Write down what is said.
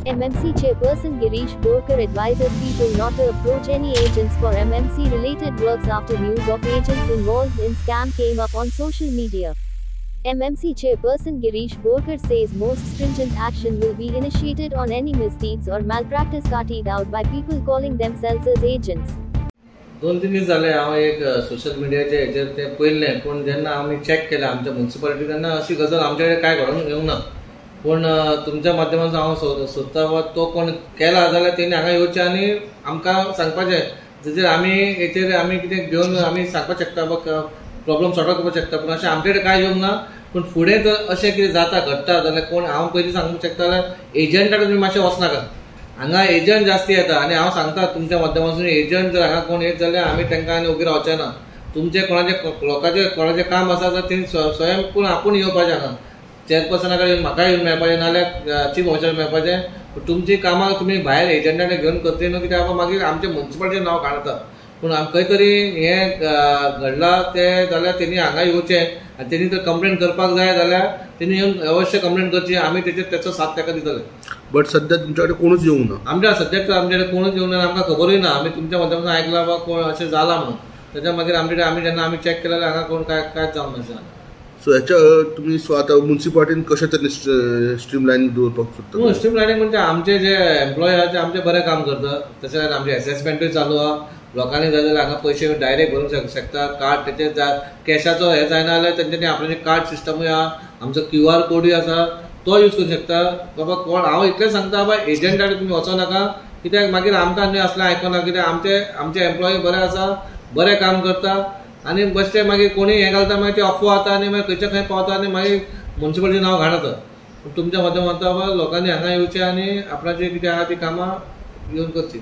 MMC Chairperson Girish Borkar advises people not to approach any agents for MMC-related works after news of agents involved in scam came up on social media. MMC Chairperson Girish Borkar says most stringent action will be initiated on any misdeeds or malpractice carried out by people calling themselves as agents. 2-3 दीस जाले हांव एक social मिडियाचे हेचेर ते पळयल्लें, पूण जेन्ना आमी check केलें आमच्या म्युनिसिपालिटी तेन्ना अशी गजाल आमचे कडेन काय घडोवन येवंक ना. पूण तुमच्या माध्यमांतल्यान हांव सोदता वा तो कोण केला जाल्यार तेणी हांगा येवचें आनी आमकां सांगपाचें, जेचेर आमी हेचेर आमी कितें घेवन आमी सांगपाक शकता वा प्रॉब्लम सॉर्ट आउट करपाक शकता. पूण अशें आमचे कडेन काय येवंक ना. पूण फुडें जर अशें कितें जाता घडटा जाल्यार कोण हांव पयलीं सांगूंक शकता जाल्यार एजंटा तुमी मातशें वचनाका. हांगा एजंट जास्ती येता आनी हांव सांगता तुमच्या माध्यमांतसून एजंट जर हांगा कोण येत जाल्यार आमी तांकां आनी उगी रावचे ना. तुमचे कोणाचे लोकांचे कोणाचें काम आसा जाल्यार तेणी स्वयं पूण आपूण येवपाचें हांगा. चॅरपर्सना कडेन म्हाका येवन मेळपाचें नाल्यार चीफ ऑफिसर मेळपाचें. तुमची कामां तुमी भायर एजंटांनी घेवन करतली न्हू, कित्याक मागीर आमचे म्युनिसिपालिटीचें नांव काडटा. पूण खंय तरी हें घडलां तें जाल्यार तेणी हांगा येवचें आनी तेणी जर कंप्लेन करपाक जाय जाल्यार तेणी येवन अवश्य कंप्लेन करची. आमी तेचो साथ ताका दितले. बट सध्या तुमच्या कडेन कोणूच येवंक ना. आमच्या सद्याक आमचे कडेन कोणूच येवंक ना. आमकां खबरूय ना. आमी तुमच्या माध्यमांतून आयकलां वा कोण अशें जालां म्हणून. तेच्या मागीर आमी जेन्ना आमी चॅक केलें जाल्यार हांगा कोण कांयच जावंक नाशिल्लें. सो हेच्या तुमी आतां म्युनिसिपालिटीन कशें तरी स्ट्रीमलायन दवरपाक सोदता? स्ट्रीमलायनींग म्हणजे आमचे जे एम्प्लॉय आहा ते आमचे बरें काम करता. तशेंच आमचे असेसमेंटूय चालू आहा. लोकांनी जाय जाल्यार हांगा पयशे डायरेक्ट भरूंक शकता. कार्ड तेचेर कॅशाचो हें जायना जाल्यार तेंच्यांनी आपल्याचें कार्ड सिस्टमूय आहा. आमचो QR कोडूय आसा, तो यूज करूंक शकता. बाबा कोण हांव इतलें सांगता बाबा एजंटा कडेन तुमी वचो नाका, कित्याक मागीर आमकां न्हय असलें आयकना. कित्याक आमचे एम्प्लॉय बरे आसा, बरें काम करता आनी बेश्टे मागीर कोणी हें घालता मागीर ते अफवा जाता आनी मागीर खंयच्या खंय पावता आनी मागीर म्युनिसिपालिटीचें नांव घाणता. तुमच्या माध्यमांतल्यान लोकांनी हांगा येवचें आनी आपणाची कितें आहा ती कामां येवन करची.